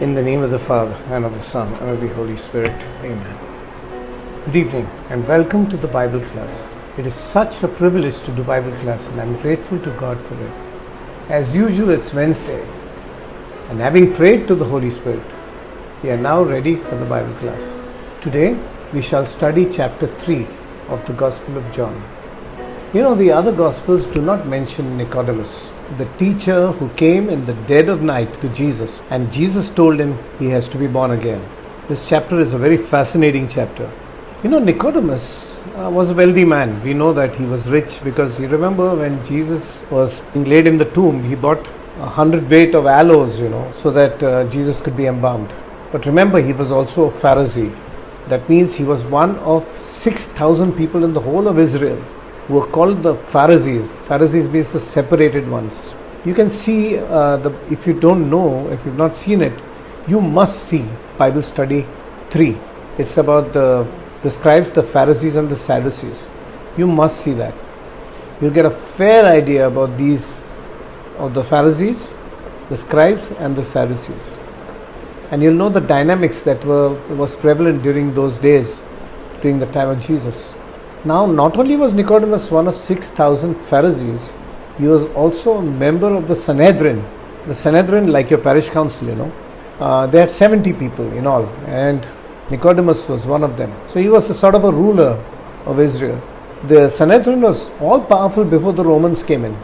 In the name of the Father, and of the Son, and of the Holy Spirit. Amen. Good evening, and welcome to the Bible class. It is such a privilege to do Bible class, and I am grateful to God for it. As usual, it's Wednesday, and having prayed to the Holy Spirit, we are now ready for the Bible class. Today, we shall study chapter 3 of the Gospel of John. You know, the other Gospels do not mention Nicodemus, the teacher who came in the dead of night to Jesus, and Jesus told him he has to be born again. This chapter is a very fascinating chapter. You know, Nicodemus was a wealthy man. We know that he was rich because you remember when Jesus was being laid in the tomb, he bought 100 weight of aloes, so that Jesus could be embalmed. But remember, he was also a Pharisee. That means he was one of 6,000 people in the whole of Israel who were called the Pharisees. Pharisees means the separated ones. You can see, if you don't know, if you've not seen it, you must see Bible Study 3. It's about the scribes, the Pharisees and the Sadducees. You must see that. You'll get a fair idea about these, of the Pharisees, the scribes and the Sadducees. And you'll know the dynamics that was prevalent during those days, during the time of Jesus. Now, not only was Nicodemus one of 6,000 Pharisees, he was also a member of the Sanhedrin. The Sanhedrin, like your parish council, they had 70 people in all, and Nicodemus was one of them. So he was a sort of a ruler of Israel. The Sanhedrin was all powerful before the Romans came in.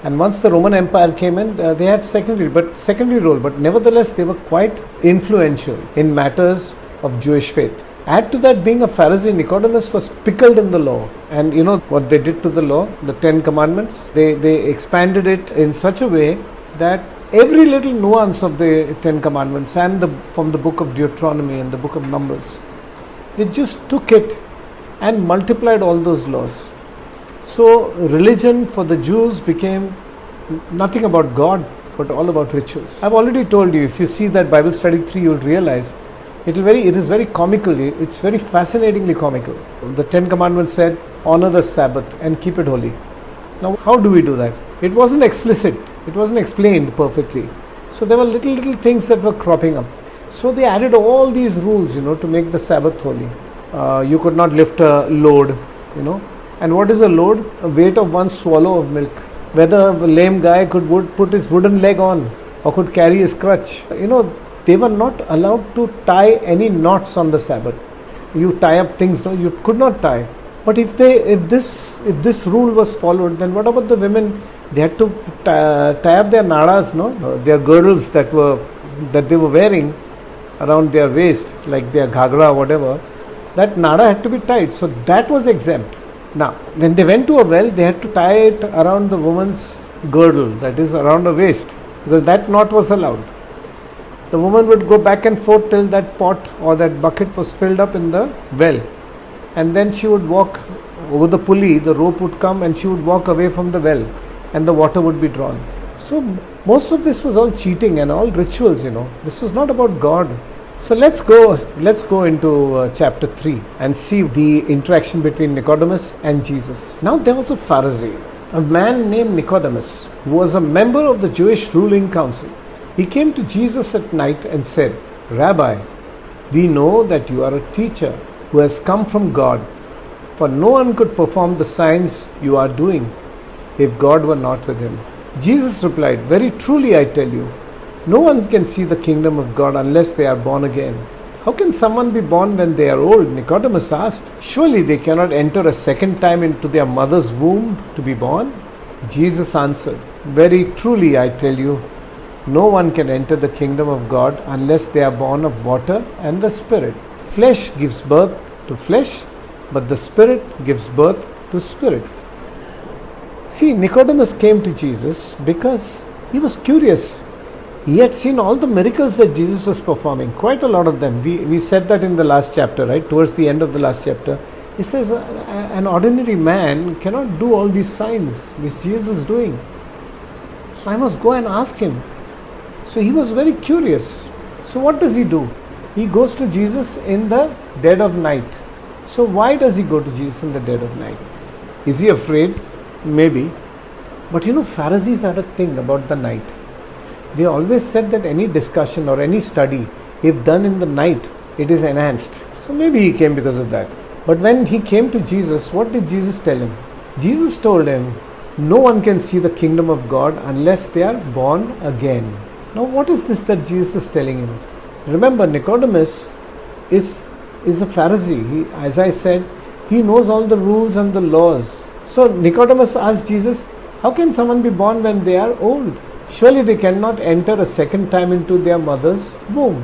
And once the Roman Empire came in, they had secondary role, but nevertheless they were quite influential in matters of Jewish faith. Add to that, being a Pharisee, Nicodemus was pickled in the law. And you know what they did to the law, the 10 commandments? They expanded it in such a way that every little nuance of the 10 commandments and from the book of Deuteronomy and the book of Numbers, they just took it and multiplied all those laws. So religion for the Jews became nothing about God, but all about rituals. I've already told you, if you see that Bible Study 3, you'll realize it is very comical. It's very fascinatingly comical. The 10 commandments said, honor the Sabbath and keep it holy. Now, how do we do that? It wasn't explicit. It wasn't explained perfectly. So there were little things that were cropping up. So they added all these rules, to make the Sabbath holy. You could not lift a load, And what is a load? A weight of one swallow of milk. Whether a lame guy could put his wooden leg on or could carry his crutch. They were not allowed to tie any knots on the Sabbath. You tie up things, you could not tie. But if this rule was followed, then what about the women? They had to tie up their nadas, their girdles that they were wearing around their waist, like their ghagra or whatever. That nada had to be tied, so that was exempt. Now, when they went to a well, they had to tie it around the woman's girdle, that is around her waist, because that knot was allowed. The woman would go back and forth till that pot or that bucket was filled up in the well. And then she would walk over the pulley, the rope would come and she would walk away from the well and the water would be drawn. So most of this was all cheating and all rituals, This was not about God. So let's go into chapter 3 and see the interaction between Nicodemus and Jesus. Now there was a Pharisee, a man named Nicodemus, who was a member of the Jewish ruling council. He came to Jesus at night and said, Rabbi, we know that you are a teacher who has come from God, for no one could perform the signs you are doing if God were not with him. Jesus replied, very truly I tell you, no one can see the kingdom of God unless they are born again. How can someone be born when they are old? Nicodemus asked. Surely they cannot enter a second time into their mother's womb to be born? Jesus answered, very truly I tell you, no one can enter the kingdom of God unless they are born of water and the Spirit. Flesh gives birth to flesh, but the Spirit gives birth to spirit. See, Nicodemus came to Jesus because he was curious. He had seen all the miracles that Jesus was performing, quite a lot of them. We said that in the last chapter, right? Towards the end of the last chapter. He says an ordinary man cannot do all these signs which Jesus is doing. So I must go and ask him. So he was very curious. So what does he do? He goes to Jesus in the dead of night. So why does he go to Jesus in the dead of night? Is he afraid? Maybe. But Pharisees had a thing about the night. They always said that any discussion or any study, if done in the night, it is enhanced. So maybe he came because of that. But when he came to Jesus, what did Jesus tell him? Jesus told him, no one can see the kingdom of God unless they are born again. Now what is this that Jesus is telling him? Remember, Nicodemus is a Pharisee. As I said, he knows all the rules and the laws. So Nicodemus asked Jesus, how can someone be born when they are old? Surely they cannot enter a second time into their mother's womb.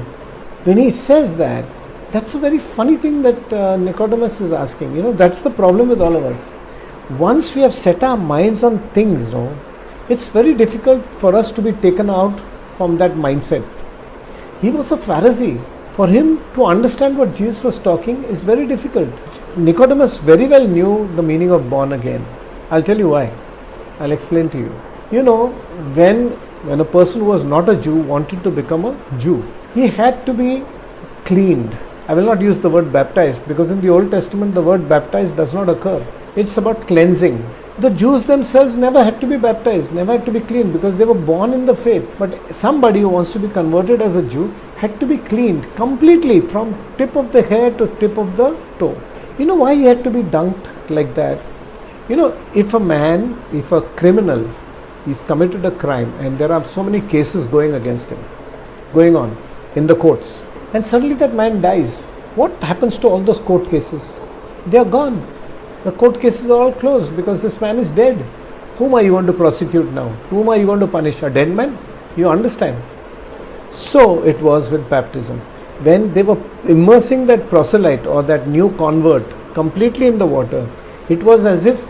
When he says that, that's a very funny thing that Nicodemus is asking. That's the problem with all of us. Once we have set our minds on things, it's very difficult for us to be taken out from that mindset. He was a Pharisee. For him to understand what Jesus was talking is very difficult. Nicodemus very well knew the meaning of born again. I'll tell you why. I'll explain to you. When a person who was not a Jew wanted to become a Jew, he had to be cleaned. I will not use the word baptized because in the Old Testament the word baptized does not occur. It's about cleansing. The Jews themselves never had to be baptized, never had to be cleaned because they were born in the faith. But somebody who wants to be converted as a Jew had to be cleaned completely from tip of the hair to tip of the toe. You know why he had to be dunked like that? If a criminal, he's committed a crime and there are so many cases going against him, going on in the courts, and suddenly that man dies, what happens to all those court cases? They are gone. The court cases are all closed because this man is dead. Whom are you going to prosecute now? Whom are you going to punish? A dead man? You understand? So it was with baptism. When they were immersing that proselyte or that new convert completely in the water, it was as if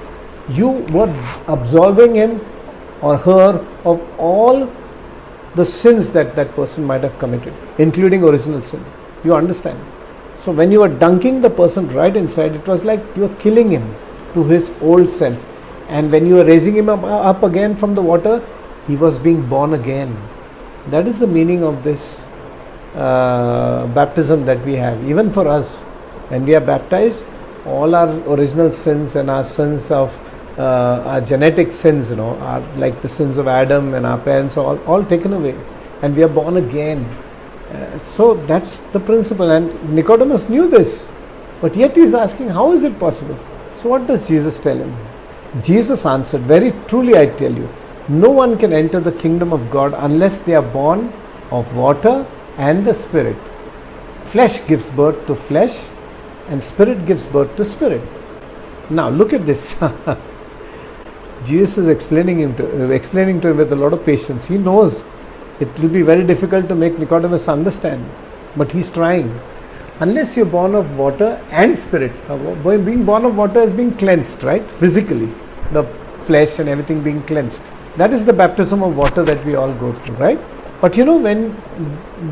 you were absolving him or her of all the sins that that person might have committed, including original sin. You understand? So when you were dunking the person right inside, it was like you were killing him to his old self. And when you were raising him up again from the water, he was being born again. That is the meaning of this baptism that we have. Even for us, when we are baptized, all our original sins and our sins of our genetic sins, are like the sins of Adam and our parents are all taken away. And we are born again. So that's the principle, and Nicodemus knew this, but yet he is asking, how is it possible? So what does Jesus tell him? Jesus answered, very truly I tell you, no one can enter the kingdom of God unless they are born of water and the Spirit. Flesh gives birth to flesh and Spirit gives birth to spirit. Now look at this. Jesus is explaining to him with a lot of patience. He knows it will be very difficult to make Nicodemus understand, but he's trying. Unless you're born of water and Spirit, being born of water is being cleansed, right? Physically, the flesh and everything being cleansed. That is the baptism of water that we all go through, right? But when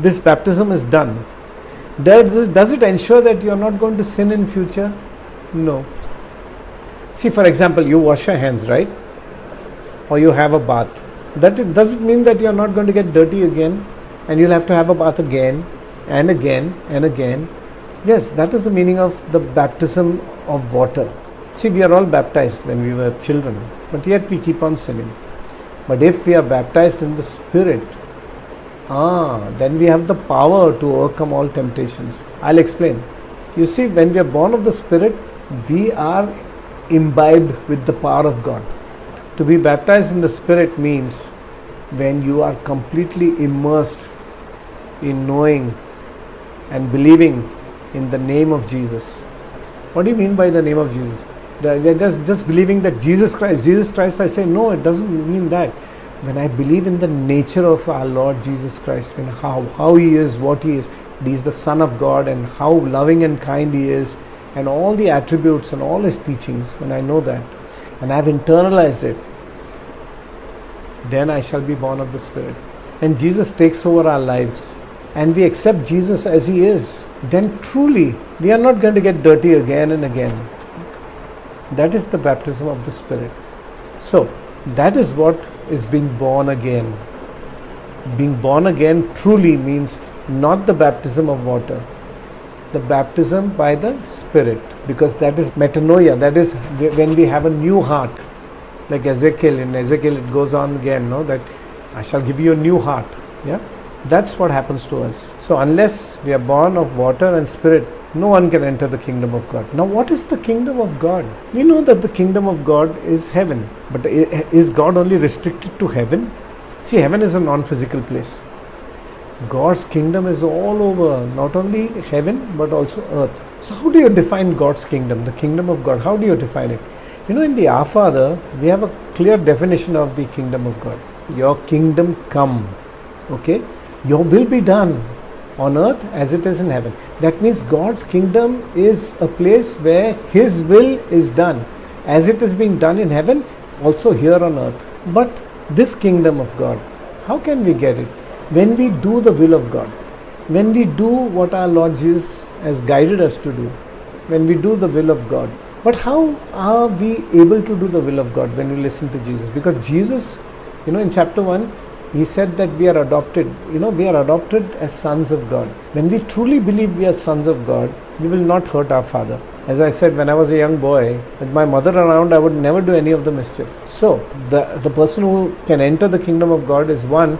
this baptism is done, does it ensure that you're not going to sin in future? No. See, for example, you wash your hands, right? Or you have a bath. Does it mean that you're not going to get dirty again and you'll have to have a bath again and again and again? Yes, that is the meaning of the baptism of water. See, we are all baptized when we were children, but yet we keep on sinning. But if we are baptized in the Spirit, then we have the power to overcome all temptations. I'll explain. You see, when we are born of the Spirit, we are imbibed with the power of God. To be baptized in the Spirit means when you are completely immersed in knowing and believing in the name of Jesus. What do you mean by the name of Jesus? Just believing that Jesus Christ, I say, no, it doesn't mean that. When I believe in the nature of our Lord Jesus Christ and how He is, what He is, He is the Son of God and how loving and kind He is, and all the attributes and all His teachings, when I know that and I have internalized it, then I shall be born of the Spirit. And Jesus takes over our lives and we accept Jesus as He is, then truly we are not going to get dirty again and again. That is the baptism of the Spirit. So that is what is being born again. Being born again truly means not the baptism of water, the baptism by the Spirit, because that is metanoia. That is when we have a new heart. Like Ezekiel, in Ezekiel it goes on again, that I shall give you a new heart. Yeah, that's what happens to us. So unless we are born of water and spirit, no one can enter the kingdom of God. Now, what is the kingdom of God? We know that the kingdom of God is heaven. But is God only restricted to heaven? See, heaven is a non-physical place. God's kingdom is all over, not only heaven but also earth. So how do you define God's kingdom, the kingdom of God? How do you define it? In the Our Father, we have a clear definition of the kingdom of God. Your kingdom come. Okay? Your will be done on earth as it is in heaven. That means God's kingdom is a place where His will is done. As it is being done in heaven, also here on earth. But this kingdom of God, how can we get it? When we do the will of God. When we do what our Lord Jesus has guided us to do. When we do the will of God. But how are we able to do the will of God when we listen to Jesus? Because Jesus, in chapter 1, He said that we are adopted. We are adopted as sons of God. When we truly believe we are sons of God, we will not hurt our Father. As I said, when I was a young boy, with my mother around, I would never do any of the mischief. So, the person who can enter the kingdom of God is one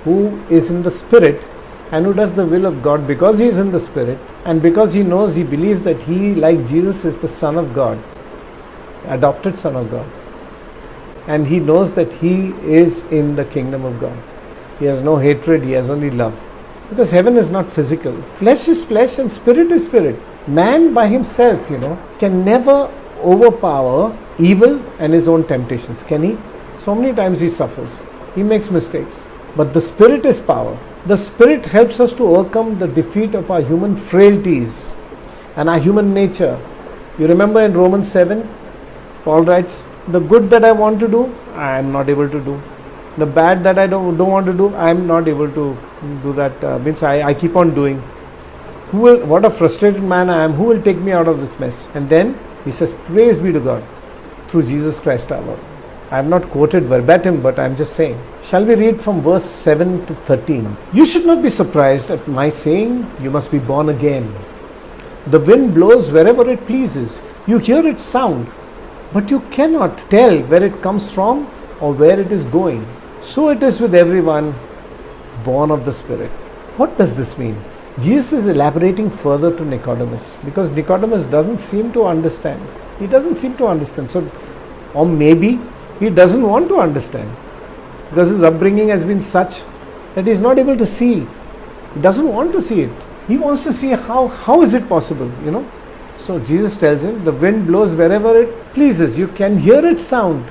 who is in the Spirit and who does the will of God because he is in the Spirit and because he knows, he believes that he, like Jesus, is the Son of God, adopted Son of God. And he knows that he is in the kingdom of God. He has no hatred, he has only love. Because heaven is not physical. Flesh is flesh and spirit is spirit. Man by himself, can never overpower evil and his own temptations. Can he? So many times he suffers. He makes mistakes. But the Spirit is power. The Spirit helps us to overcome the defeat of our human frailties and our human nature. You remember in Romans 7, Paul writes, the good that I want to do, I am not able to do. The bad that I don't want to do, I am not able to do that. Means I keep on doing. What a frustrated man I am. Who will take me out of this mess? And then he says, praise be to God through Jesus Christ our Lord. I have not quoted verbatim, but I am just saying. Shall we read from verse 7 to 13? You should not be surprised at my saying, you must be born again. The wind blows wherever it pleases. You hear its sound, but you cannot tell where it comes from or where it is going. So it is with everyone born of the Spirit. What does this mean? Jesus is elaborating further to Nicodemus because Nicodemus doesn't seem to understand. He doesn't seem to understand. So, or maybe he doesn't want to understand because his upbringing has been such that he is not able to see. He doesn't want to see it. He wants to see how is it possible, So Jesus tells him, the wind blows wherever it pleases. You can hear its sound,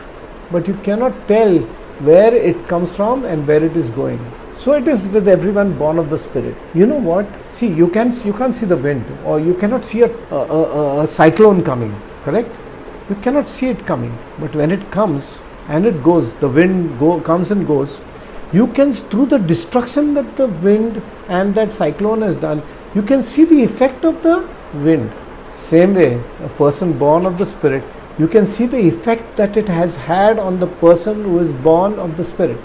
but you cannot tell where it comes from and where it is going. So it is with everyone born of the Spirit. You know what? See, you can't see the wind, or you cannot see a cyclone coming, correct? You cannot see it coming, but when it comes and it goes, the wind comes and goes, you can, through the destruction that the wind and that cyclone has done, you can see the effect of the wind. Same way, a person born of the Spirit, you can see the effect that it has had on the person who is born of the Spirit.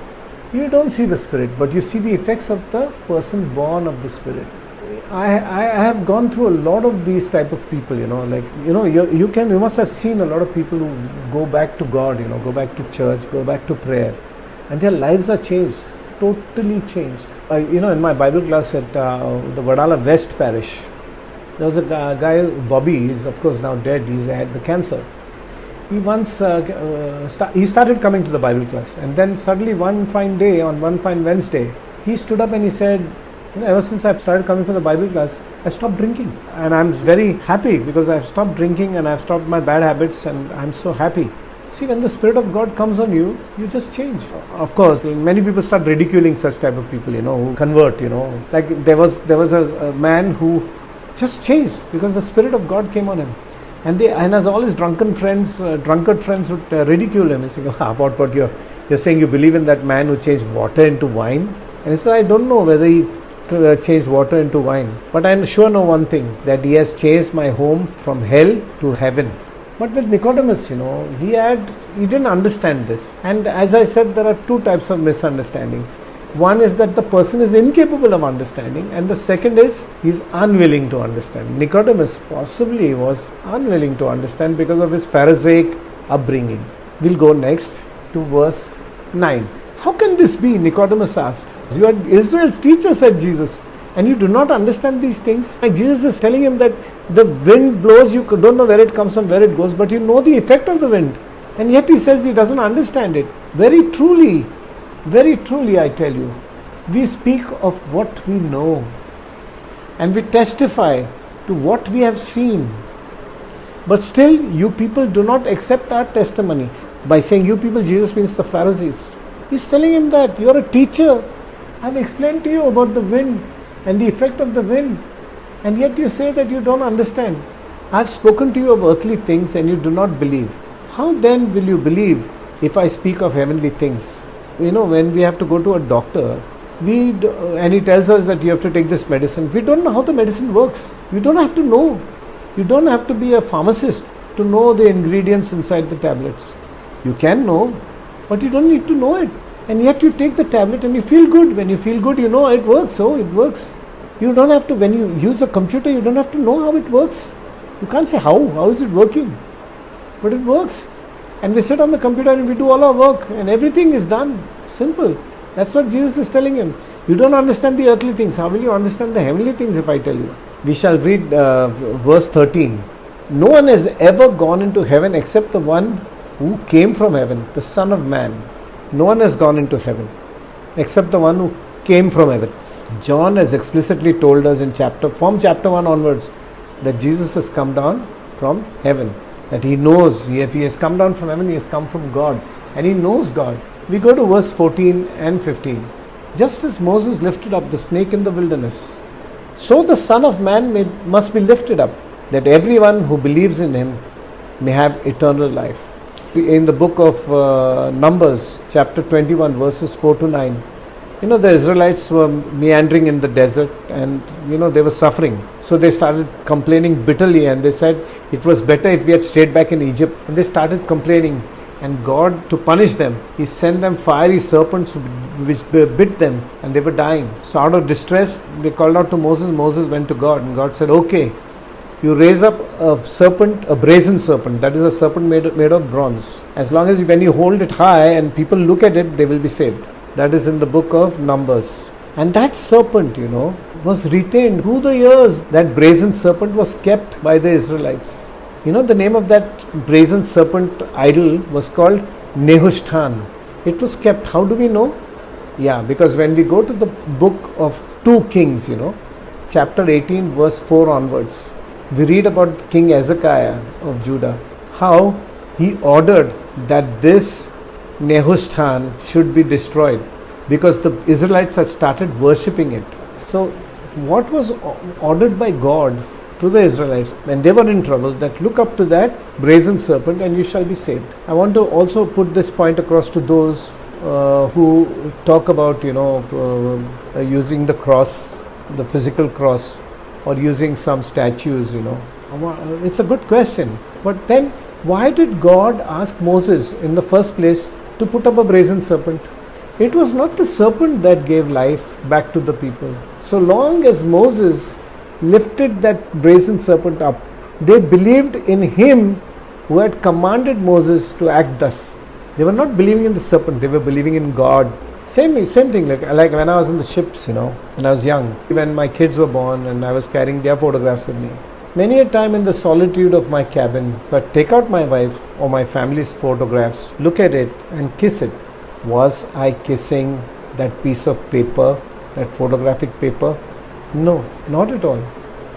You don't see the Spirit, but you see the effects of the person born of the Spirit. I have gone through a lot of these type of people, you must have seen a lot of people who go back to God, go back to church, go back to prayer, and their lives are changed, totally changed. In my Bible class at the Vadala West Parish, there was a guy, Bobby, he's of course now dead, he's had the cancer. He once he started coming to the Bible class, and then suddenly one fine day, on one fine Wednesday, he stood up and he said, ever since I've started coming to the Bible class, I've stopped drinking. And I'm very happy because I've stopped drinking and I've stopped my bad habits, and I'm so happy. See, when the Spirit of God comes on you, you just change. Of course, many people start ridiculing such type of people, who convert, Like there was a man who just changed because the Spirit of God came on him. And as all his drunkard friends would ridicule him and say, what you're saying you believe in that man who changed water into wine? And he said, I don't know whether he changed water into wine, but I sure know one thing, that he has changed my home from hell to heaven. But with Nicodemus, he didn't understand this. And as I said, there are two types of misunderstandings. One is that the person is incapable of understanding, and the second is he's unwilling to understand. Nicodemus possibly was unwilling to understand because of his Pharisaic upbringing. We'll go next to verse 9. How can this be? Nicodemus asked. You are Israel's teacher, said Jesus, and you do not understand these things. And Jesus is telling him that the wind blows, you don't know where it comes from, where it goes, but you know the effect of the wind. And yet he says he doesn't understand it. Very truly, I tell you, we speak of what we know and we testify to what we have seen. But still, you people do not accept our testimony. By saying you people, Jesus means the Pharisees. He's telling him that you're a teacher. I've explained to you about the wind and the effect of the wind, and yet you say that you don't understand. I've spoken to you of earthly things and you do not believe. How then will you believe if I speak of heavenly things? When we have to go to a doctor, and he tells us that you have to take this medicine, we don't know how the medicine works. You don't have to know. You don't have to be a pharmacist to know the ingredients inside the tablets. You can know, but you don't need to know it. And yet you take the tablet and you feel good. When you feel good, you know it works. So it works. You don't have to, when you use a computer, you don't have to know how it works. You can't say how is it working? But it works. And we sit on the computer and we do all our work and everything is done. Simple. That's what Jesus is telling him. You don't understand the earthly things. How will you understand the heavenly things if I tell you? We shall read verse 13. No one has ever gone into heaven except the one who came from heaven, the Son of Man. No one has gone into heaven except the one who came from heaven. John has explicitly told us from chapter 1 onwards that Jesus has come down from heaven. That he knows, if he has come down from heaven, he has come from God. And he knows God. We go to verse 14 and 15. Just as Moses lifted up the snake in the wilderness, so the Son of Man must be lifted up, that everyone who believes in him may have eternal life. In the book of Numbers, chapter 21, verses 4 to 9, the Israelites were meandering in the desert and, they were suffering. So they started complaining bitterly and they said it was better if we had stayed back in Egypt. And they started complaining. And God, to punish them, He sent them fiery serpents which bit them and they were dying. So out of distress, they called out to Moses. Moses went to God and God said, okay, you raise up a serpent, a brazen serpent. That is a serpent made of bronze. As long as when you hold it high and people look at it, they will be saved. That is in the book of Numbers. And that serpent, was retained through the years. That brazen serpent was kept by the Israelites. The name of that brazen serpent idol was called Nehushtan. It was kept. How do we know? Yeah, because when we go to the book of 2 Kings, chapter 18, verse 4 onwards, we read about King Hezekiah of Judah, how he ordered that this Nehushtan should be destroyed because the Israelites had started worshipping it. So what was ordered by God to the Israelites when they were in trouble, that look up to that brazen serpent and you shall be saved. I want to also put this point across to those who talk about using the cross, the physical cross, or using some statues. It's a good question, but then why did God ask Moses in the first place to put up a brazen serpent? It was not the serpent that gave life back to the people. So long as Moses lifted that brazen serpent up, they believed in him who had commanded Moses to act thus. They were not believing in the serpent, they were believing in God. Same thing, like when I was in the ships, when I was young, when my kids were born and I was carrying their photographs with me. Many a time in the solitude of my cabin, but take out my wife or my family's photographs, look at it and kiss it. Was I kissing that piece of paper, that photographic paper? No, not at all.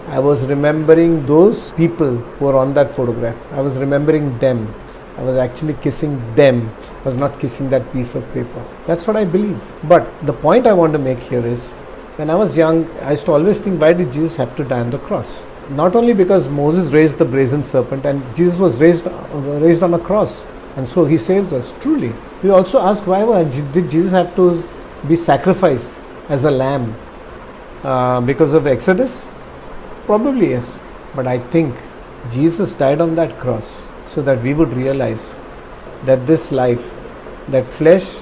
I was remembering those people who were on that photograph. I was remembering them. I was actually kissing them. I was not kissing that piece of paper. That's what I believe. But the point I want to make here is, when I was young, I used to always think, why did Jesus have to die on the cross? Not only because Moses raised the brazen serpent and Jesus was raised on a cross, and so he saves us, truly. We also ask, why did Jesus have to be sacrificed as a lamb? Because of Exodus? Probably yes. But I think Jesus died on that cross so that we would realize that this life, that flesh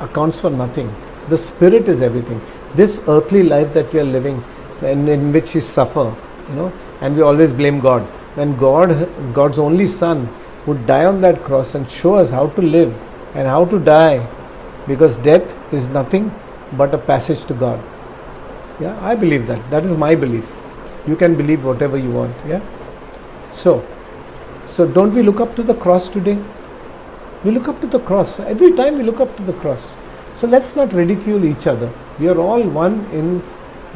accounts for nothing. The spirit is everything. This earthly life that we are living, in which we suffer, and we always blame God. When God's only Son would die on that cross and show us how to live and how to die because death is nothing but a passage to God. Yeah, I believe that. That is my belief. You can believe whatever you want. Yeah. So don't we look up to the cross today? We look up to the cross. Every time we look up to the cross. So let's not ridicule each other. We are all one in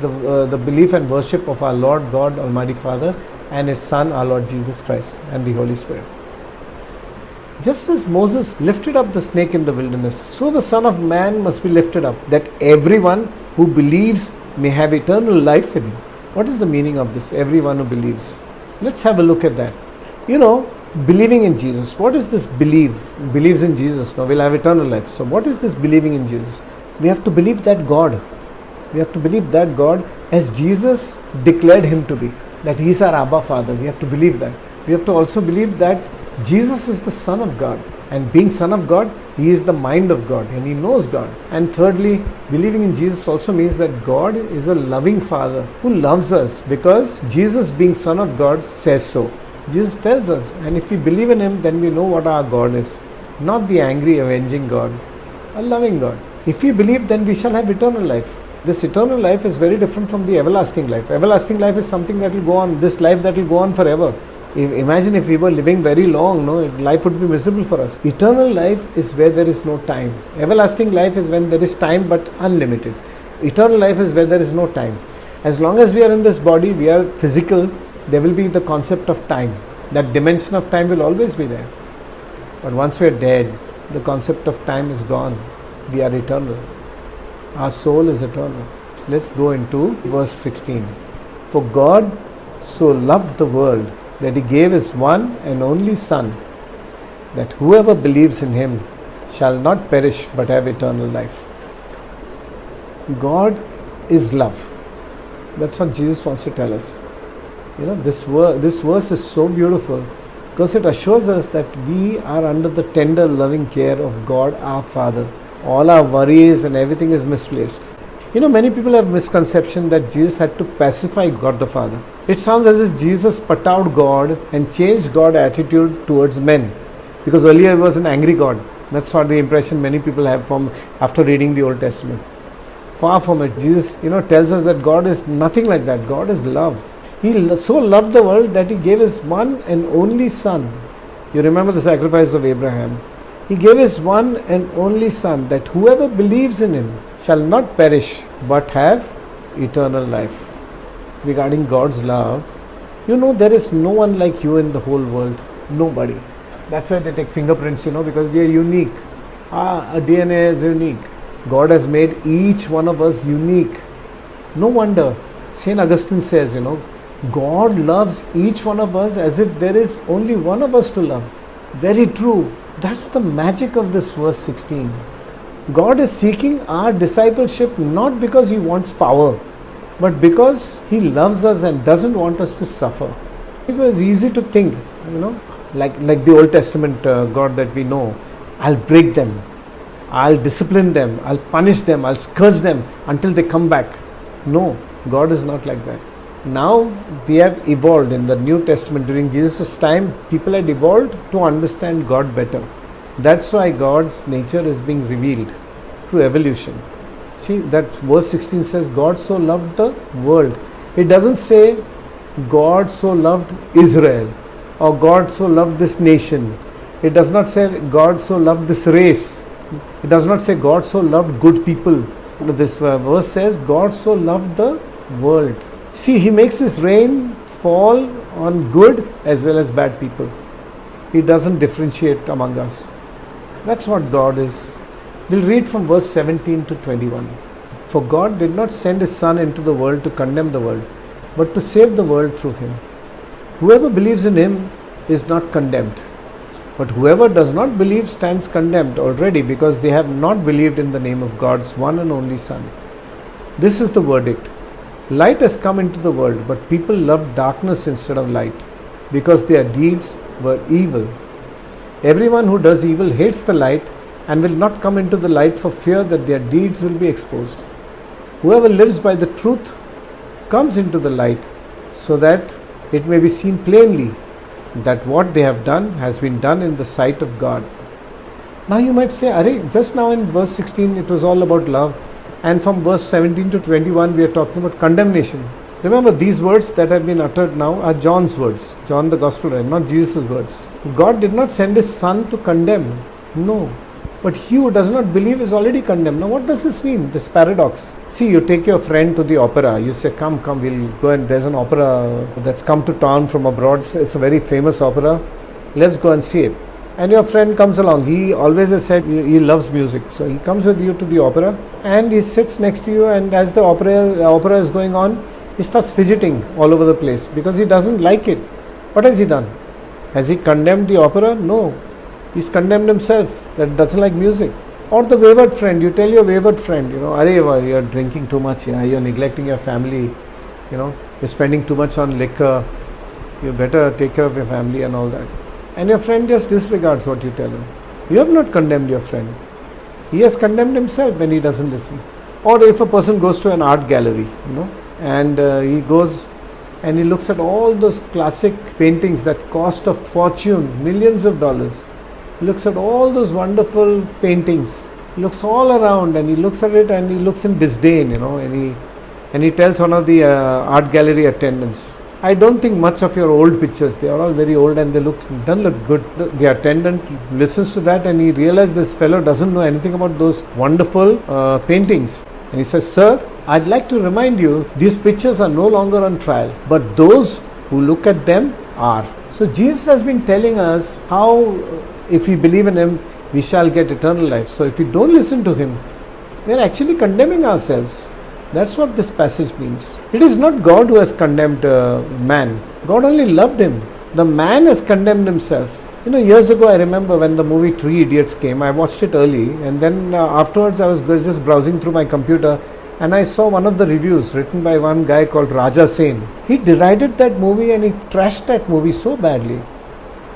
the belief and worship of our Lord God Almighty Father and His Son, our Lord Jesus Christ, and the Holy Spirit. Just as Moses lifted up the snake in the wilderness, so the Son of Man must be lifted up, that everyone who believes may have eternal life in Him. What is the meaning of this? Everyone who believes. Let's have a look at that. Believing in Jesus. What is this believe? Believes in Jesus. Now we'll have eternal life. So what is this believing in Jesus? We have to believe that God. We have to believe that God as Jesus declared Him to be. That He is our Abba Father. We have to believe that. We have to also believe that Jesus is the Son of God. And being Son of God, He is the mind of God and He knows God. And thirdly, believing in Jesus also means that God is a loving Father who loves us because Jesus, being Son of God, says so. Jesus tells us, and if we believe in Him, then we know what our God is. Not the angry, avenging God, a loving God. If we believe, then we shall have eternal life. This eternal life is very different from the everlasting life. Everlasting life is something that will go on, this life that will go on forever. Imagine if we were living very long, life would be miserable for us. Eternal life is where there is no time. Everlasting life is when there is time but unlimited. Eternal life is where there is no time. As long as we are in this body, we are physical, there will be the concept of time. That dimension of time will always be there. But once we are dead, the concept of time is gone. We are eternal. Our soul is eternal. Let's go into verse 16. For God so loved the world that He gave His one and only Son, that whoever believes in Him shall not perish but have eternal life. God is love. That's what Jesus wants to tell us. This verse is so beautiful because it assures us that we are under the tender, loving care of God our Father. All our worries and everything is misplaced. Many people have misconception that Jesus had to pacify God the Father. It sounds as if Jesus put out God and changed God's attitude towards men, because earlier He was an angry God. That's what the impression many people have from after reading the Old Testament. Far from it. Jesus, tells us that God is nothing like that. God is love. He so loved the world that He gave His one and only Son. You remember the sacrifice of Abraham. He gave His one and only Son, that whoever believes in Him shall not perish but have eternal life. Regarding God's love, there is no one like you in the whole world. Nobody. That's why they take fingerprints, because we are unique. Our DNA is unique. God has made each one of us unique. No wonder St. Augustine says, God loves each one of us as if there is only one of us to love. Very true. That's the magic of this verse 16. God is seeking our discipleship not because He wants power, but because He loves us and doesn't want us to suffer. It was easy to think, like the Old Testament God that we know. I'll break them, I'll discipline them, I'll punish them, I'll scourge them until they come back. No, God is not like that. Now we have evolved in the New Testament. During Jesus' time, people had evolved to understand God better. That's why God's nature is being revealed through evolution. See, that verse 16 says, God so loved the world. It doesn't say God so loved Israel or God so loved this nation. It does not say God so loved this race. It does not say God so loved good people. This verse says God so loved the world. See, He makes His rain fall on good as well as bad people. He doesn't differentiate among us. That's what God is. We'll read from verse 17 to 21. For God did not send His Son into the world to condemn the world, but to save the world through Him. Whoever believes in Him is not condemned. But whoever does not believe stands condemned already, because they have not believed in the name of God's one and only Son. This is the verdict. Light has come into the world, but people loved darkness instead of light, because their deeds were evil. Everyone who does evil hates the light and will not come into the light for fear that their deeds will be exposed. Whoever lives by the truth comes into the light, so that it may be seen plainly that what they have done has been done in the sight of God. Now you might say, Arey, just now in verse 16 it was all about love, and from verse 17 to 21 we are talking about condemnation. Remember, these words that have been uttered now are John's words, John the Gospel writer, not Jesus' words. God did not send his son to condemn. No. But he who does not believe is already condemned. Now what does this mean? This paradox. See, you take your friend to the opera. You say, come, we'll go, and there's an opera that's come to town from abroad. It's a very famous opera. Let's go and see it. And your friend comes along. He always has said he loves music. So he comes with you to the opera and he sits next to you, and as the opera is going on, he starts fidgeting all over the place because he doesn't like it. What has he done? Has he condemned the opera? No. He's condemned himself that doesn't like music. Or the wayward friend. You tell your wayward friend, Arey, you're drinking too much, you're neglecting your family, you're spending too much on liquor, you better take care of your family and all that. And your friend just disregards what you tell him. You have not condemned your friend. He has condemned himself when he doesn't listen. Or if a person goes to an art gallery, and he goes and he looks at all those classic paintings that cost a fortune, millions of dollars. He looks at all those wonderful paintings. He looks all around and he looks at it and he looks in disdain, and he tells one of the art gallery attendants, I don't think much of your old pictures. They are all very old and they don't look good. The attendant listens to that and he realizes this fellow doesn't know anything about those wonderful paintings. And he says, Sir, I'd like to remind you, these pictures are no longer on trial, but those who look at them are. So Jesus has been telling us how if we believe in him, we shall get eternal life. So if we don't listen to him, we are actually condemning ourselves. That's what this passage means. It is not God who has condemned man. God only loved him. The man has condemned himself. Years ago I remember when the movie Three Idiots came, I watched it early, and then afterwards I was just browsing through my computer and I saw one of the reviews written by one guy called Raja Sen. He derided that movie and he trashed that movie so badly.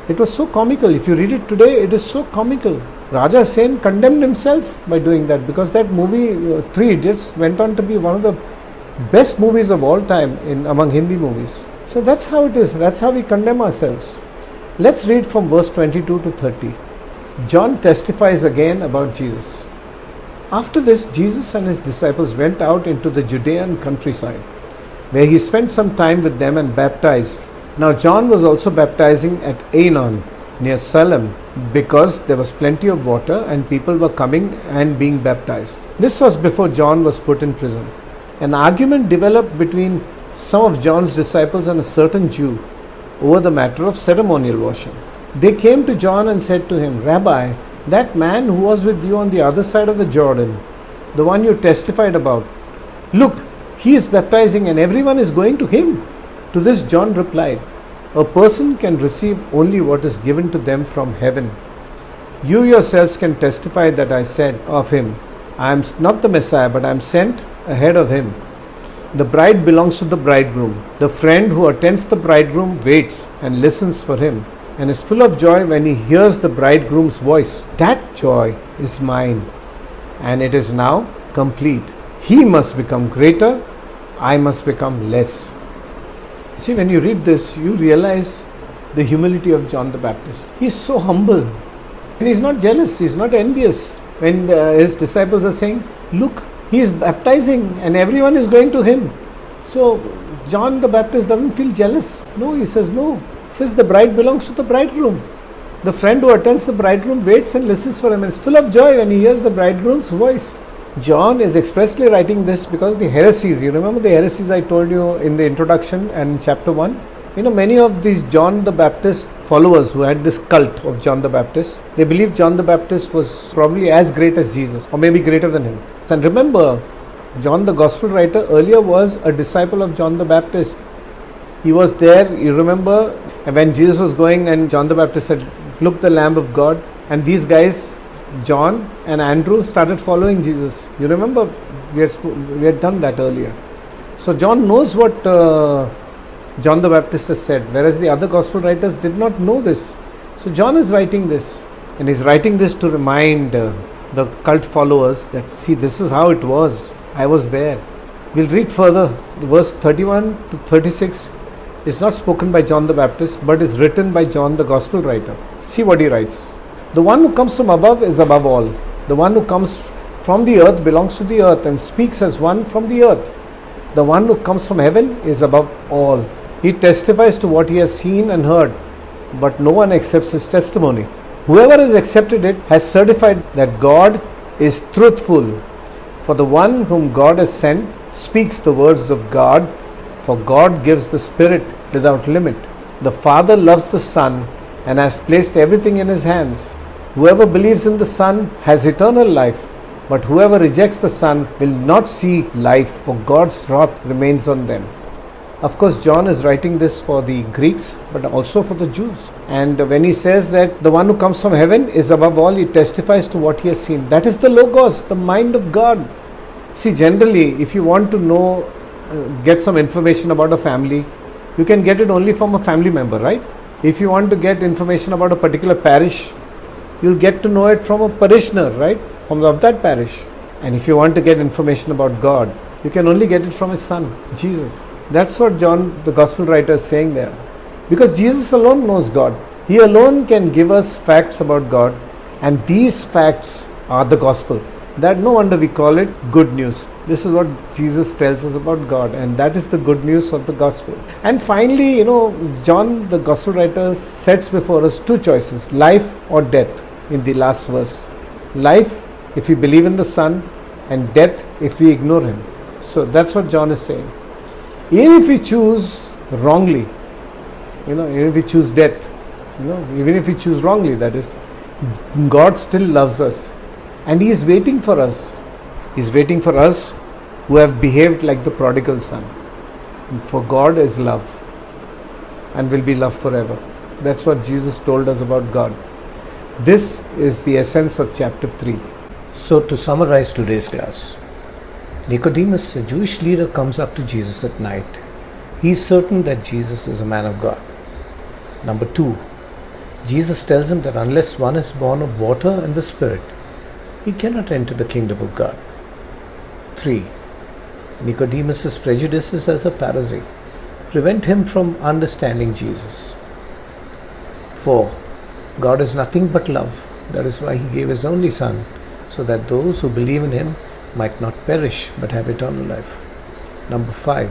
It was so comical. If you read it today, it is so comical. Raja Sen condemned himself by doing that, because that movie Three Idiots went on to be one of the best movies of all time among Hindi movies. So that's how it is. That's how we condemn ourselves. Let's read from verse 22 to 30. John testifies again about Jesus. After this, Jesus and his disciples went out into the Judean countryside, where he spent some time with them and baptized. Now John was also baptizing at Aenon, near Salem, because there was plenty of water and people were coming and being baptized. This was before John was put in prison. An argument developed between some of John's disciples and a certain Jew over the matter of ceremonial washing. They came to John and said to him, Rabbi, that man who was with you on the other side of the Jordan, the one you testified about, look, he is baptizing and everyone is going to him. To this John replied, a person can receive only what is given to them from heaven. You yourselves can testify that I said of him, I am not the Messiah, but I am sent ahead of him. The bride belongs to the bridegroom. The friend who attends the bridegroom waits and listens for him and is full of joy when he hears the bridegroom's voice. That joy is mine, and it is now complete. He must become greater, I must become less. See, when you read this, you realize the humility of John the Baptist. He is so humble, and he is not jealous, he is not envious. When his disciples are saying, look, he is baptizing and everyone is going to him. So John the Baptist doesn't feel jealous. No, he says no. He says the bride belongs to the bridegroom. The friend who attends the bridegroom waits and listens for him and is full of joy when he hears the bridegroom's voice. John is expressly writing this because the heresies, you remember the heresies I told you in the introduction and chapter 1? Many of these John the Baptist followers who had this cult of John the Baptist, they believed John the Baptist was probably as great as Jesus, or maybe greater than him. And remember, John the Gospel writer earlier was a disciple of John the Baptist. He was there, you remember, when Jesus was going and John the Baptist said, look, the Lamb of God. And these guys, John and Andrew, started following Jesus. You remember, we had done that earlier. So John knows what John the Baptist has said, whereas the other Gospel writers did not know this. So John is writing this, and he's writing this to remind the cult followers that, see, this is how it was. I was there. We'll read further. Verse 31 to 36 is not spoken by John the Baptist, but is written by John the Gospel writer. See what he writes. The one who comes from above is above all. The one who comes from the earth belongs to the earth and speaks as one from the earth. The one who comes from heaven is above all. He testifies to what he has seen and heard, but no one accepts his testimony. Whoever has accepted it has certified that God is truthful. For the one whom God has sent speaks the words of God, for God gives the Spirit without limit. The Father loves the Son and has placed everything in his hands. Whoever believes in the Son has eternal life, but whoever rejects the Son will not see life, for God's wrath remains on them. Of course, John is writing this for the Greeks, but also for the Jews. And when he says that the one who comes from heaven is above all, he testifies to what he has seen. That is the Logos, the mind of God. See, generally, if you want to know, get some information about a family, you can get it only from a family member, right? If you want to get information about a particular parish, you'll get to know it from a parishioner, right? From of that parish. And if you want to get information about God, you can only get it from his Son, Jesus. That's what John, the Gospel writer, is saying there. Because Jesus alone knows God. He alone can give us facts about God, and these facts are the Gospel. That no wonder we call it good news. This is what Jesus tells us about God, and that is the good news of the Gospel. And finally, John, the Gospel writer, sets before us two choices, life or death, in the last verse. Life if we believe in the Son, and death if we ignore him. So that's what John is saying. Even if we choose wrongly, even if we choose death, even if we choose wrongly, that is, God still loves us. And he is waiting for us. He is waiting for us who have behaved like the prodigal son. For God is love and will be loved forever. That's what Jesus told us about God. This is the essence of chapter 3. So to summarize today's class, Nicodemus, a Jewish leader, comes up to Jesus at night. He is certain that Jesus is a man of God. Number 2, Jesus tells him that unless one is born of water and the Spirit, he cannot enter the kingdom of God. 3, Nicodemus' prejudices as a Pharisee prevent him from understanding Jesus. 4, God is nothing but love. That is why he gave his only Son, so that those who believe in him might not perish but have eternal life. Number 5,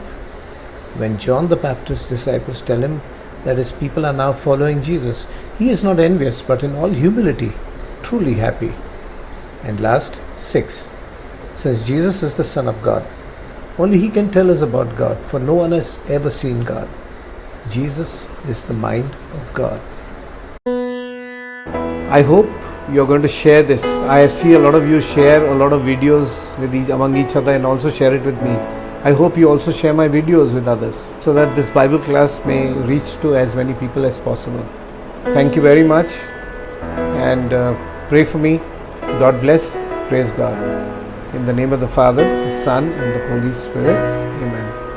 when John the Baptist's disciples tell him that his people are now following Jesus, he is not envious but in all humility truly happy. And last, 6, since Jesus is the Son of God, only he can tell us about God, for no one has ever seen God. Jesus is the mind of God. I hope you're going to share this. I see a lot of you share a lot of videos among each other and also share it with me. I hope you also share my videos with others so that this Bible class may reach to as many people as possible. Thank you very much, and pray for me. God bless. Praise God. In the name of the Father, the Son, and the Holy Spirit. Amen.